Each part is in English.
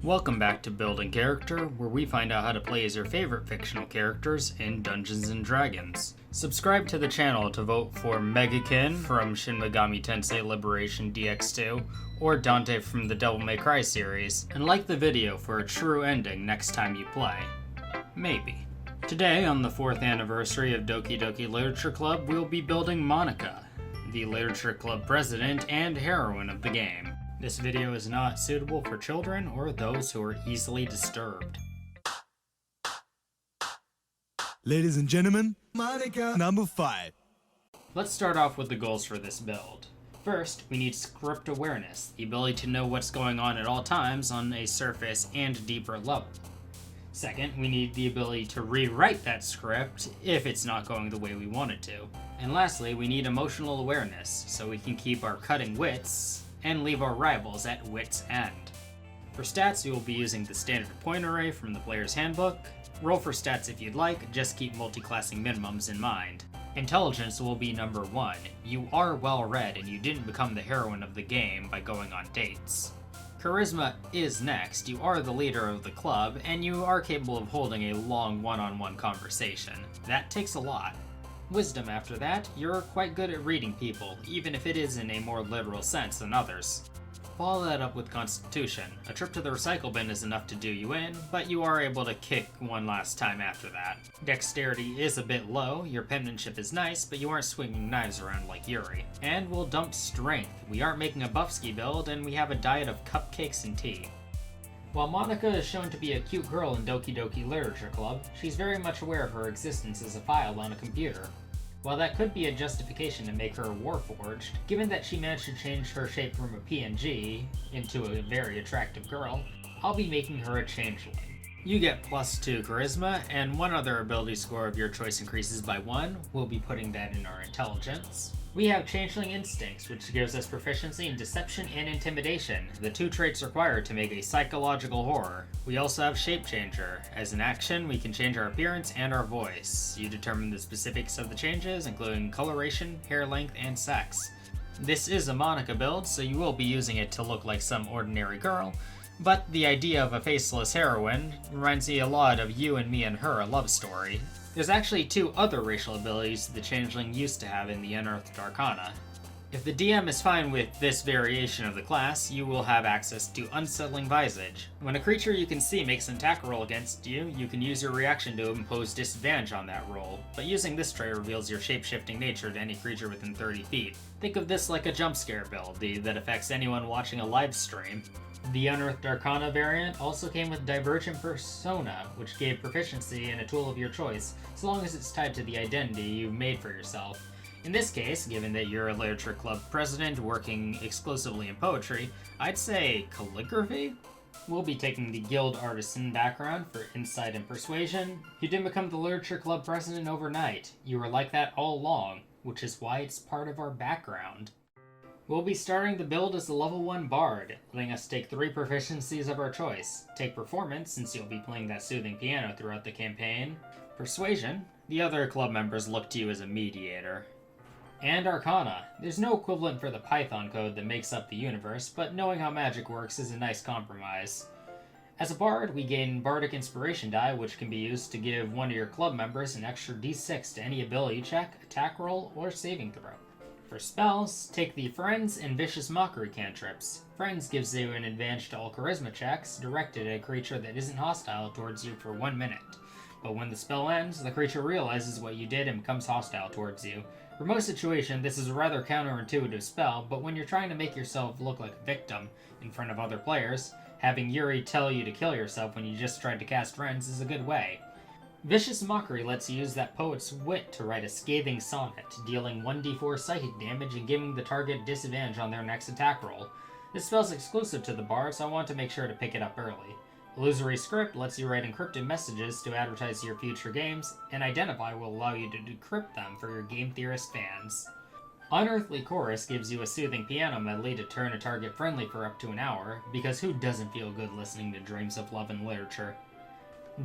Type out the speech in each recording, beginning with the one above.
Welcome back to Building Character, where we find out how to play as your favorite fictional characters in Dungeons & Dragons. Subscribe to the channel to vote for Megakin from Shin Megami Tensei Liberation DX2, or Dante from the Devil May Cry series, and like the video for a true ending next time you play. Maybe. Today, on the 4th anniversary of Doki Doki Literature Club, we'll be building Monika, the Literature Club president and heroine of the game. This video is not suitable for children or those who are easily disturbed. Ladies and gentlemen, Monika number 5. Let's start off with the goals for this build. First, we need script awareness, the ability to know what's going on at all times on a surface and deeper level. Second, we need the ability to rewrite that script if it's not going the way we want it to. And lastly, we need emotional awareness, so we can keep our cutting wits and leave our rivals at wit's end. For stats, you will be using the standard point array from the player's handbook. Roll for stats if you'd like, just keep multi-classing minimums in mind. Intelligence will be number 1. You are well read and you didn't become the heroine of the game by going on dates. Charisma is next. You are the leader of the club and you are capable of holding a long one-on-one conversation. That takes a lot. Wisdom after that, you're quite good at reading people, even if it is in a more literal sense than others. Follow that up with Constitution. A trip to the recycle bin is enough to do you in, but you are able to kick one last time after that. Dexterity is a bit low, your penmanship is nice, but you aren't swinging knives around like Yuri. And we'll dump Strength. We aren't making a buffski build, and we have a diet of cupcakes and tea. While Monika is shown to be a cute girl in Doki Doki Literature Club, she's very much aware of her existence as a file on a computer. While that could be a justification to make her warforged, given that she managed to change her shape from a PNG into a very attractive girl, I'll be making her a changeling. You get +2 charisma, and one other ability score of your choice increases by 1. We'll be putting that in our intelligence. We have Changeling Instincts, which gives us proficiency in Deception and Intimidation, the 2 traits required to make a psychological horror. We also have Shape Changer. As an action, we can change our appearance and our voice. You determine the specifics of the changes, including coloration, hair length, and sex. This is a Monika build, so you will be using it to look like some ordinary girl, but the idea of a faceless heroine reminds me a lot of You and Me and Her, a love story. There's actually 2 other racial abilities the Changeling used to have in the Unearthed Arcana. If the DM is fine with this variation of the class, you will have access to Unsettling Visage. When a creature you can see makes an attack roll against you, you can use your reaction to impose disadvantage on that roll, but using this trait reveals your shape-shifting nature to any creature within 30 feet. Think of this like a jump scare ability that affects anyone watching a live stream. The Unearthed Arcana variant also came with Divergent Persona, which gave proficiency in a tool of your choice, so long as it's tied to the identity you've made for yourself. In this case, given that you're a literature club president working exclusively in poetry, I'd say calligraphy? We'll be taking the guild artisan background for insight and persuasion. You didn't become the literature club president overnight. You were like that all along, which is why it's part of our background. We'll be starting the build as a level 1 bard, letting us take 3 proficiencies of our choice. Take Performance, since you'll be playing that soothing piano throughout the campaign. Persuasion, the other club members look to you as a mediator. And Arcana. There's no equivalent for the Python code that makes up the universe, but knowing how magic works is a nice compromise. As a bard, we gain Bardic Inspiration die, which can be used to give one of your club members an extra d6 to any ability check, attack roll, or saving throw. For spells, take the Friends and Vicious Mockery cantrips. Friends gives you an advantage to all charisma checks directed at a creature that isn't hostile towards you for 1 minute. But when the spell ends, the creature realizes what you did and becomes hostile towards you. For most situations, this is a rather counterintuitive spell, but when you're trying to make yourself look like a victim in front of other players, having Yuri tell you to kill yourself when you just tried to cast Friends is a good way. Vicious Mockery lets you use that poet's wit to write a scathing sonnet, dealing 1d4 psychic damage and giving the target disadvantage on their next attack roll. This spell's exclusive to the bard, so I want to make sure to pick it up early. Illusory Script lets you write encrypted messages to advertise your future games, and Identify will allow you to decrypt them for your game theorist fans. Unearthly Chorus gives you a soothing piano medley to turn a target friendly for up to an hour, because who doesn't feel good listening to dreams of love and literature?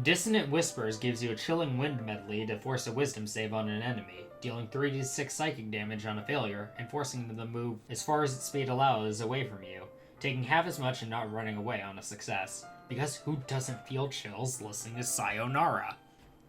Dissonant Whispers gives you a chilling wind medley to force a wisdom save on an enemy, dealing 3d6 psychic damage on a failure, and forcing them to move as far as its speed allows away from you, taking half as much and not running away on a success. because who doesn't feel chills listening to Sayonara?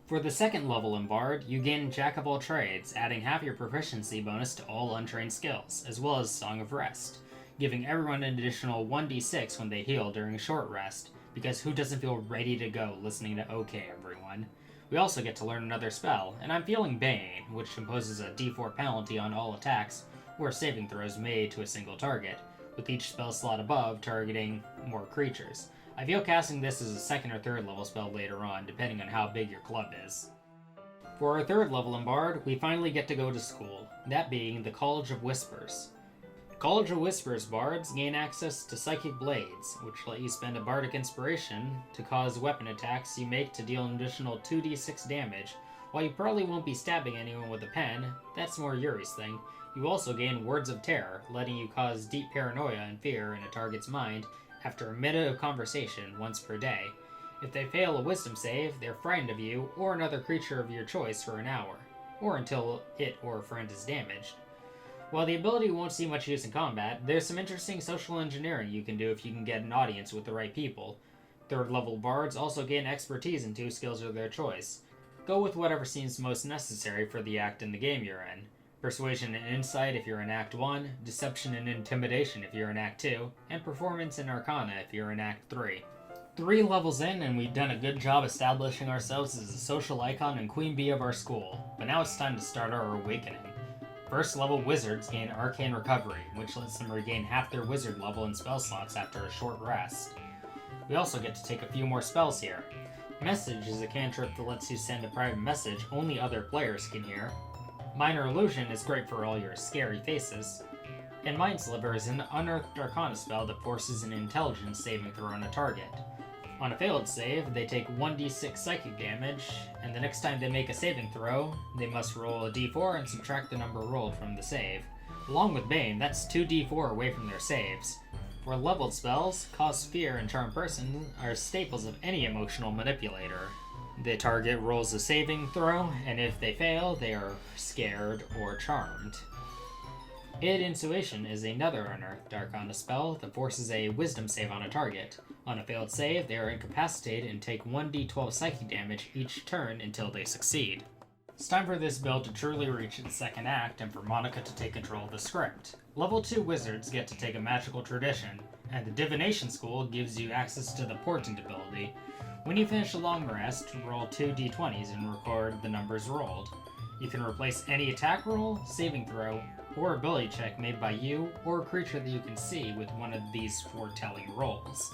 For the second level in Bard, you gain Jack of all trades, adding half your proficiency bonus to all untrained skills, as well as Song of Rest, giving everyone an additional 1d6 when they heal during a short rest, because who doesn't feel ready to go listening to OK everyone? We also get to learn another spell, and I'm feeling Bane, which imposes a d4 penalty on all attacks or saving throws made to a single target, with each spell slot above targeting more creatures. I feel casting this as a second or third level spell later on, depending on how big your club is. For our third level in Bard, we finally get to go to school, that being the College of Whispers. College of Whispers bards gain access to psychic blades, which let you spend a bardic inspiration to cause weapon attacks you make to deal an additional 2d6 damage. While you probably won't be stabbing anyone with a pen, that's more Yuri's thing, you also gain Words of Terror, letting you cause deep paranoia and fear in a target's mind after a minute of conversation once per day. If they fail a wisdom save, they're frightened of you or another creature of your choice for an hour, or until it or a friend is damaged. While the ability won't see much use in combat, there's some interesting social engineering you can do if you can get an audience with the right people. Third level bards also gain expertise in 2 skills of their choice. Go with whatever seems most necessary for the act in the game you're in. Persuasion and Insight if you're in Act 1, Deception and Intimidation if you're in Act 2, and Performance and Arcana if you're in Act 3. 3 levels in, and we've done a good job establishing ourselves as a social icon and queen bee of our school, but now it's time to start our awakening. First level wizards gain Arcane Recovery, which lets them regain half their wizard level and spell slots after a short rest. We also get to take a few more spells here. Message is a cantrip that lets you send a private message only other players can hear. Minor Illusion is great for all your scary faces. And Mind Sliver is an unearthed Arcana spell that forces an intelligence saving throw on a target. On a failed save, they take 1d6 psychic damage, and the next time they make a saving throw, they must roll a d4 and subtract the number rolled from the save. Along with Bane, that's 2d4 away from their saves. For leveled spells, Cause Fear and Charm Person are staples of any emotional manipulator. The target rolls a saving throw, and if they fail, they are scared or charmed. Id Intuition is another unearthed Arcana spell that forces a wisdom save on a target. On a failed save, they are incapacitated and take 1d12 psychic damage each turn until they succeed. It's time for this build to truly reach its second act and for Monika to take control of the script. Level 2 wizards get to take a magical tradition, and the Divination School gives you access to the Portent ability. When you finish a long rest, roll 2 d20s and record the numbers rolled. You can replace any attack roll, saving throw, or ability check made by you or a creature that you can see with one of these foretelling rolls.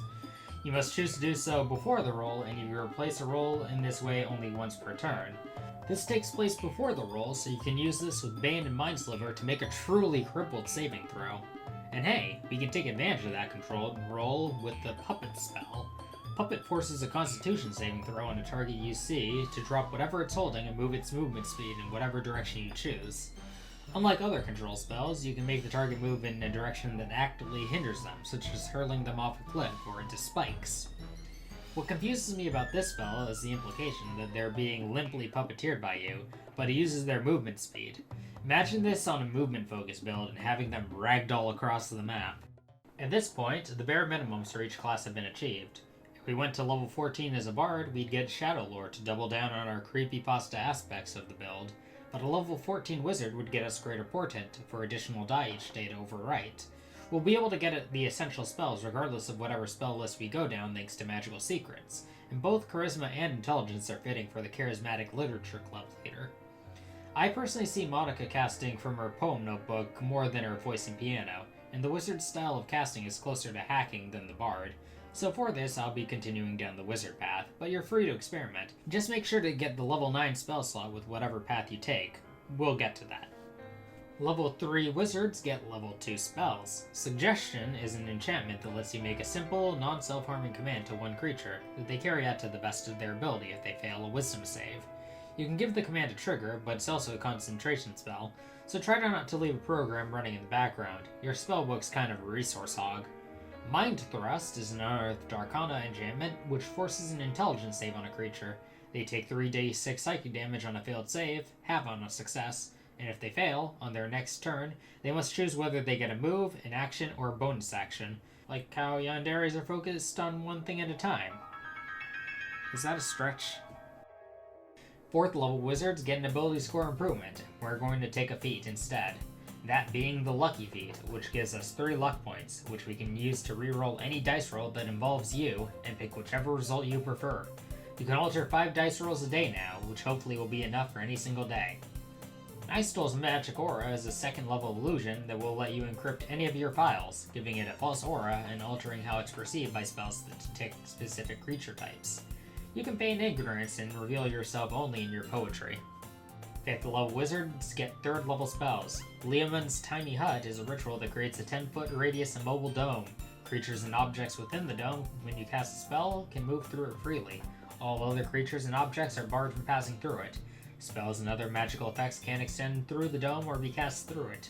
You must choose to do so before the roll, and you replace a roll in this way only once per turn. This takes place before the roll, so you can use this with Bane and Mind Sliver to make a truly crippled saving throw. And hey, we can take advantage of that controlled roll with the Puppet spell. Puppet forces a Constitution saving throw on a target you see to drop whatever it's holding and move its movement speed in whatever direction you choose. Unlike other control spells, you can make the target move in a direction that actively hinders them, such as hurling them off a cliff or into spikes. What confuses me about this spell is the implication that they're being limply puppeteered by you, but it uses their movement speed. Imagine this on a movement-focused build and having them ragdoll across the map. At this point, the bare minimums for each class have been achieved. If we went to level 14 as a bard, we'd get Shadow Lore to double down on our creepypasta aspects of the build, but a level 14 wizard would get us Greater Portent for additional die each day to overwrite. We'll be able to get the essential spells regardless of whatever spell list we go down thanks to magical secrets, and both Charisma and Intelligence are fitting for the charismatic literature club leader. I personally see Monika casting from her poem notebook more than her voice and piano, and the wizard's style of casting is closer to hacking than the bard. So for this, I'll be continuing down the wizard path, but you're free to experiment. Just make sure to get the level 9 spell slot with whatever path you take. We'll get to that. Level 3 wizards get level 2 spells. Suggestion is an enchantment that lets you make a simple, non-self-harming command to one creature that they carry out to the best of their ability if they fail a wisdom save. You can give the command a trigger, but it's also a concentration spell, so try not to leave a program running in the background. Your spellbook's kind of a resource hog. Mind Thrust is an unearthed Arcana enchantment, which forces an intelligence save on a creature. They take 3d6 psychic damage on a failed save, half on a success, and if they fail, on their next turn, they must choose whether they get a move, an action, or a bonus action. Like how yanderes are focused on one thing at a time. Is that a stretch? 4th level wizards get an ability score improvement. We're going to take a feat instead. That being the Lucky Feat, which gives us 3 luck points, which we can use to reroll any dice roll that involves you, and pick whichever result you prefer. You can alter 5 dice rolls a day now, which hopefully will be enough for any single day. Ice Stole's Magic Aura is a 2nd level illusion that will let you encrypt any of your files, giving it a false aura and altering how it's perceived by spells that detect specific creature types. You can feign ignorance and reveal yourself only in your poetry. 5th level wizards get 3rd level spells. Leomund's Tiny Hut is a ritual that creates a 10-foot radius immobile dome. Creatures and objects within the dome, when you cast a spell, can move through it freely. All other creatures and objects are barred from passing through it. Spells and other magical effects can't extend through the dome or be cast through it.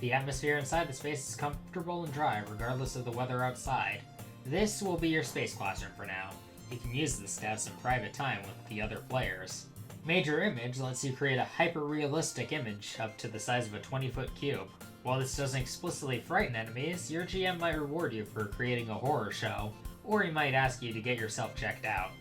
The atmosphere inside the space is comfortable and dry, regardless of the weather outside. This will be your space classroom for now. You can use this to have some private time with the other players. Major Image lets you create a hyper-realistic image up to the size of a 20-foot cube. While this doesn't explicitly frighten enemies, your GM might reward you for creating a horror show, or he might ask you to get yourself checked out.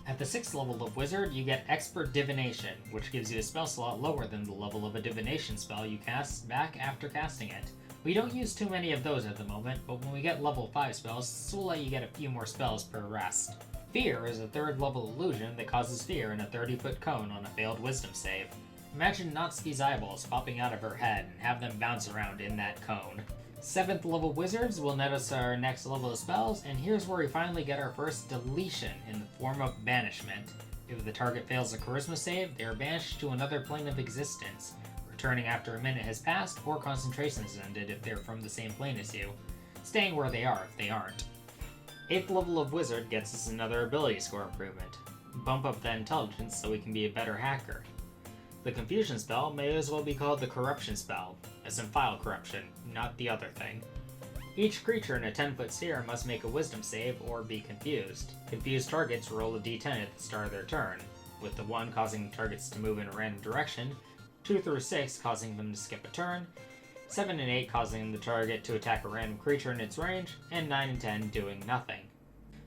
At the 6th level of Wizard, you get Expert Divination, which gives you a spell slot lower than the level of a divination spell you cast back after casting it. We don't use too many of those at the moment, but when we get level 5 spells, this will let you get a few more spells per rest. Fear is a 3rd level illusion that causes fear in a 30-foot cone on a failed wisdom save. Imagine Natsuki's eyeballs popping out of her head and have them bounce around in that cone. 7th level wizards will net us our next level of spells, and here's where we finally get our first deletion in the form of banishment. If the target fails a charisma save, they are banished to another plane of existence, returning after a minute has passed, or concentration has ended if they're from the same plane as you, staying where they are if they aren't. 8th level of wizard gets us another ability score improvement. Bump up the intelligence so we can be a better hacker. The confusion spell may as well be called the corruption spell, as in file corruption, not the other thing. Each creature in a 10-foot sphere must make a wisdom save or be confused. Confused targets roll a d10 at the start of their turn, with the 1 causing targets to move in a random direction, 2 through 6 causing them to skip a turn, 7 and 8 causing the target to attack a random creature in its range, and 9 and 10 doing nothing.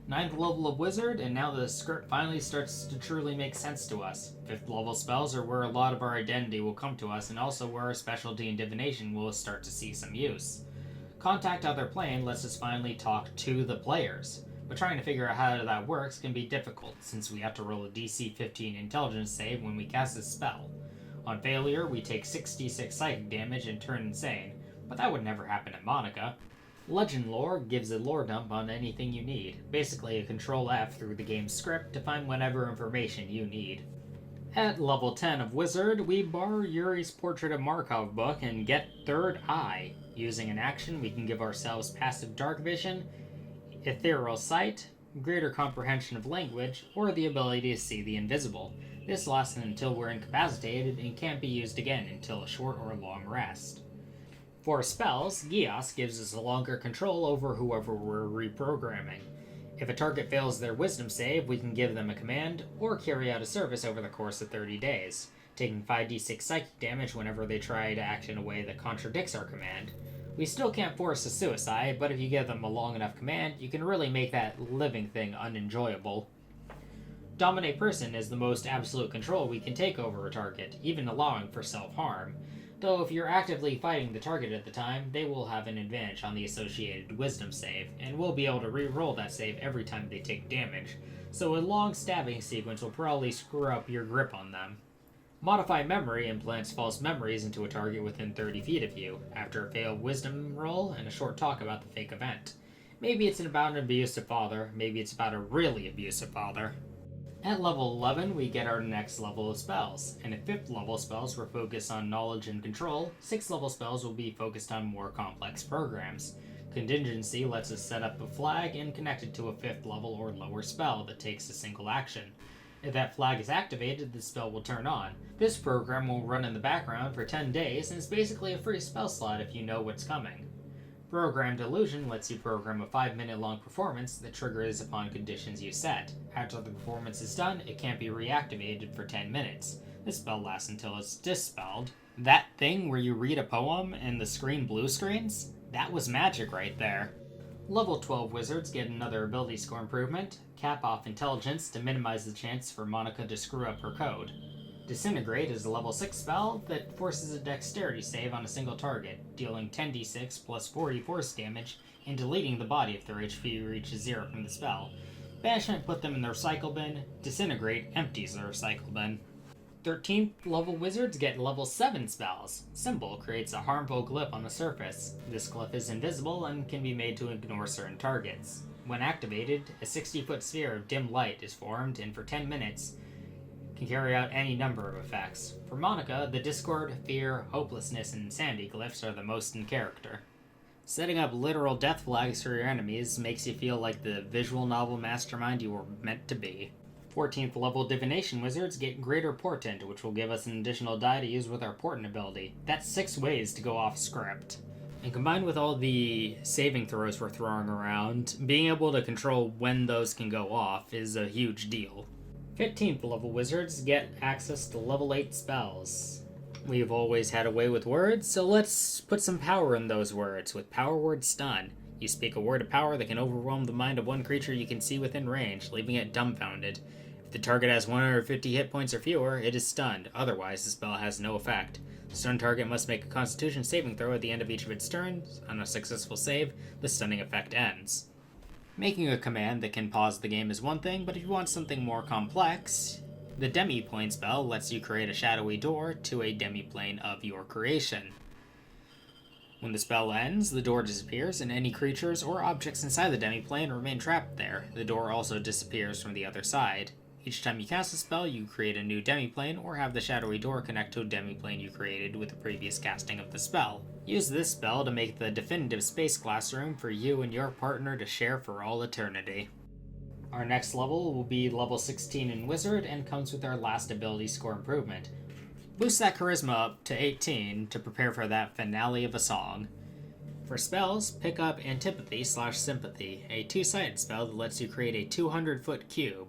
9th level of Wizard, and now the script finally starts to truly make sense to us. 5th level spells are where a lot of our identity will come to us, and also where our specialty in divination will start to see some use. Contact Other Plane lets us finally talk to the players, but trying to figure out how that works can be difficult, since we have to roll a DC 15 intelligence save when we cast a spell. On failure, we take 66 psychic damage and turn insane, but that would never happen to Monika. Legend Lore gives a lore dump on anything you need, basically a Control F through the game's script to find whatever information you need. At level 10 of Wizard, we borrow Yuri's Portrait of Markov book and get Third Eye. Using an action, we can give ourselves passive dark vision, ethereal sight, greater comprehension of language, or the ability to see the invisible. This lasts until we're incapacitated and can't be used again until a short or long rest. For spells, Gios gives us a longer control over whoever we're reprogramming. If a target fails their wisdom save, we can give them a command, or carry out a service over the course of 30 days, taking 5d6 psychic damage whenever they try to act in a way that contradicts our command. We still can't force a suicide, but if you give them a long enough command, you can really make that living thing unenjoyable. Dominate Person is the most absolute control we can take over a target, even allowing for self-harm. Though if you're actively fighting the target at the time, they will have an advantage on the associated wisdom save, and will be able to re-roll that save every time they take damage, so a long stabbing sequence will probably screw up your grip on them. Modify Memory implants false memories into a target within 30 feet of you, after a failed wisdom roll and a short talk about the fake event. Maybe it's about an abusive father, maybe it's about a really abusive father. At level 11, we get our next level of spells, and at 5th level spells we're focused on knowledge and control, 6th level spells will be focused on more complex programs. Contingency lets us set up a flag and connect it to a 5th level or lower spell that takes a single action. If that flag is activated, the spell will turn on. This program will run in the background for 10 days, and it's basically a free spell slot if you know what's coming. Programmed Illusion lets you program a 5-minute long performance that triggers upon conditions you set. After the performance is done, it can't be reactivated for 10 minutes. This spell lasts until it's dispelled. That thing where you read a poem and the screen blue screens? That was magic right there. Level 12 wizards get another ability score improvement, cap off intelligence to minimize the chance for Monika to screw up her code. Disintegrate is a level 6 spell that forces a dexterity save on a single target, dealing 10d6 plus 40 force damage and deleting the body if their HP reaches 0 from the spell. Banishment put them in the recycle bin. Disintegrate empties the recycle bin. 13th level wizards get level 7 spells. Symbol creates a harmful glyph on the surface. This glyph is invisible and can be made to ignore certain targets. When activated, a 60-foot sphere of dim light is formed and for 10 minutes can carry out any number of effects. For Monika, the discord, fear, hopelessness, and insanity glyphs are the most in character. Setting up literal death flags for your enemies makes you feel like the visual novel mastermind you were meant to be. 14th level Divination wizards get Greater Portent, which will give us an additional die to use with our Portent ability. That's 6 ways to go off script. And combined with all the saving throws we're throwing around, being able to control when those can go off is a huge deal. 15th level wizards get access to level 8 spells. We've always had a way with words, so let's put some power in those words with Power Word Stun. You speak a word of power that can overwhelm the mind of one creature you can see within range, leaving it dumbfounded. If the target has 150 hit points or fewer, it is stunned. Otherwise, the spell has no effect. The stunned target must make a Constitution saving throw at the end of each of its turns. On a successful save, the stunning effect ends. Making a command that can pause the game is one thing, but if you want something more complex, the Demi-Plane spell lets you create a shadowy door to a demi-plane of your creation. When the spell ends, the door disappears, and any creatures or objects inside the demi-plane remain trapped there. The door also disappears from the other side. Each time you cast a spell, you create a new demi-plane, or have the shadowy door connect to a demi-plane you created with the previous casting of the spell. Use this spell to make the definitive space classroom for you and your partner to share for all eternity. Our next level will be level 16 in Wizard, and comes with our last ability score improvement. Boost that charisma up to 18 to prepare for that finale of a song. For spells, pick up Antipathy/Sympathy, a 2-sided spell that lets you create a 200-foot cube.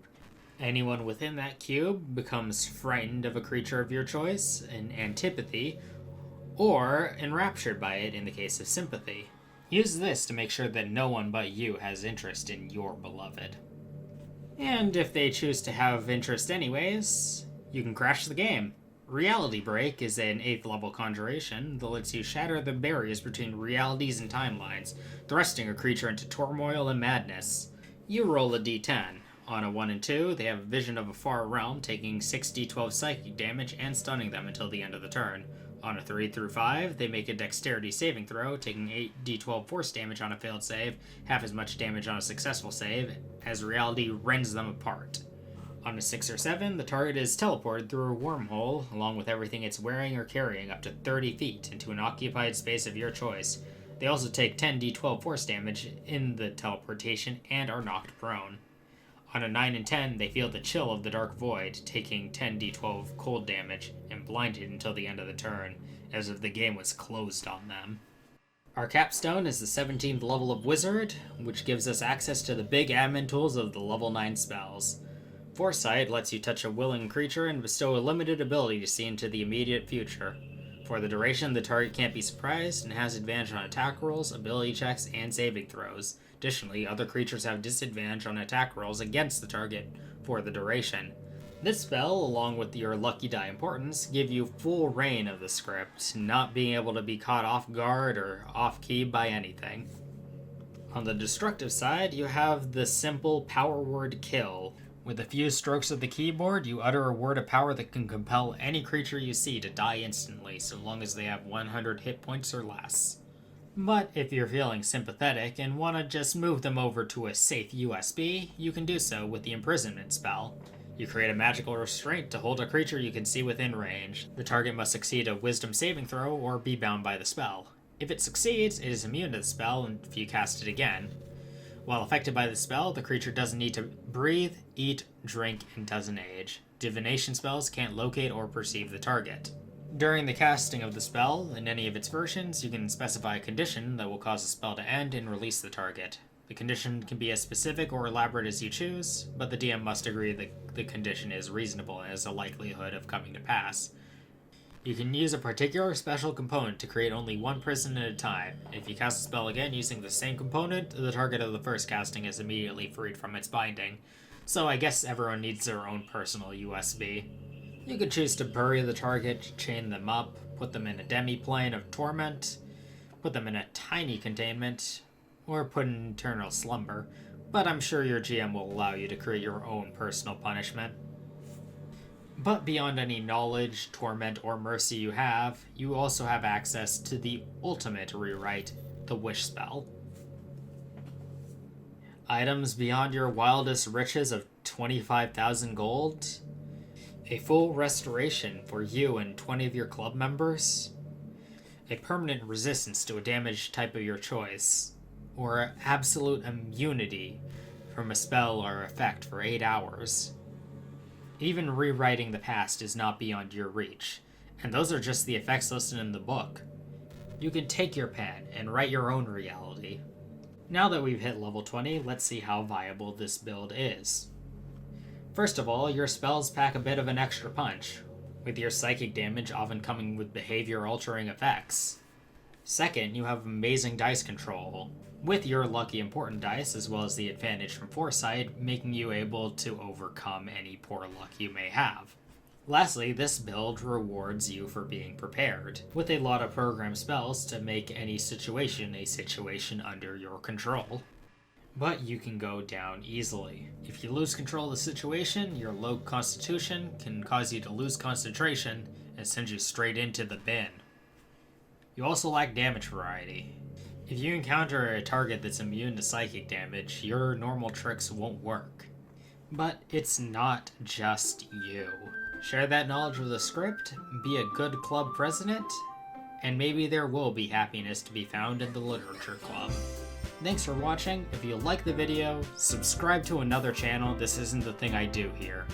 Anyone within that cube becomes frightened of a creature of your choice, in Antipathy, or enraptured by it in the case of Sympathy. Use this to make sure that no one but you has interest in your beloved. And if they choose to have interest anyways, you can crash the game. Reality Break is an 8th level conjuration that lets you shatter the barriers between realities and timelines, thrusting a creature into turmoil and madness. You roll a d10. On a 1 and 2, they have a vision of a far realm, taking 6d12 psychic damage and stunning them until the end of the turn. On a 3 through 5, they make a dexterity saving throw, taking 8d12 force damage on a failed save, half as much damage on a successful save, as reality rends them apart. On a 6 or 7, the target is teleported through a wormhole, along with everything it's wearing or carrying, up to 30 feet into an occupied space of your choice. They also take 10d12 force damage in the teleportation and are knocked prone. On a 9 and 10, they feel the chill of the dark void, taking 10d12 cold damage, and blinded until the end of the turn, as if the game was closed on them. Our capstone is the 17th level of Wizard, which gives us access to the big admin tools of the level 9 spells. Foresight lets you touch a willing creature and bestow a limited ability to see into the immediate future. For the duration, the target can't be surprised and has advantage on attack rolls, ability checks, and saving throws. Additionally, other creatures have disadvantage on attack rolls against the target for the duration. This spell, along with your lucky die importance, give you full reign of the script, not being able to be caught off guard or off-key by anything. On the destructive side, you have the simple power word kill. With a few strokes of the keyboard, you utter a word of power that can compel any creature you see to die instantly, so long as they have 100 hit points or less. But if you're feeling sympathetic and want to just move them over to a safe USB, you can do so with the imprisonment spell. You create a magical restraint to hold a creature you can see within range. The target must succeed a wisdom saving throw or be bound by the spell. If it succeeds, it is immune to the spell if you cast it again. While affected by the spell, the creature doesn't need to breathe, eat, drink, and doesn't age. Divination spells can't locate or perceive the target. During the casting of the spell, in any of its versions, you can specify a condition that will cause the spell to end and release the target. The condition can be as specific or elaborate as you choose, but the DM must agree that the condition is reasonable and has a likelihood of coming to pass. You can use a particular special component to create only one person at a time. If you cast a spell again using the same component, the target of the first casting is immediately freed from its binding. So I guess everyone needs their own personal USB. You could choose to bury the target, chain them up, put them in a demi-plane of torment, put them in a tiny containment, or put in eternal slumber, but I'm sure your GM will allow you to create your own personal punishment. But beyond any knowledge, torment, or mercy you also have access to the ultimate rewrite, the Wish spell. Items beyond your wildest riches of 25,000 gold, a full restoration for you and 20 of your club members, a permanent resistance to a damage type of your choice, or absolute immunity from a spell or effect for 8 hours. Even rewriting the past is not beyond your reach, and those are just the effects listed in the book. You can take your pen and write your own reality. Now that we've hit level 20, let's see how viable this build is. First of all, your spells pack a bit of an extra punch, with your psychic damage often coming with behavior-altering effects. Second, you have amazing dice control, with your lucky important dice as well as the advantage from foresight, making you able to overcome any poor luck you may have. Lastly, this build rewards you for being prepared, with a lot of program spells to make any situation a situation under your control. But you can go down easily. If you lose control of the situation, your low constitution can cause you to lose concentration and send you straight into the bin. You also lack damage variety. If you encounter a target that's immune to psychic damage, your normal tricks won't work. But it's not just you. Share that knowledge with the script, be a good club president, and maybe there will be happiness to be found in the literature club. Thanks for watching. If you like the video, subscribe to another channel. This isn't the thing I do here.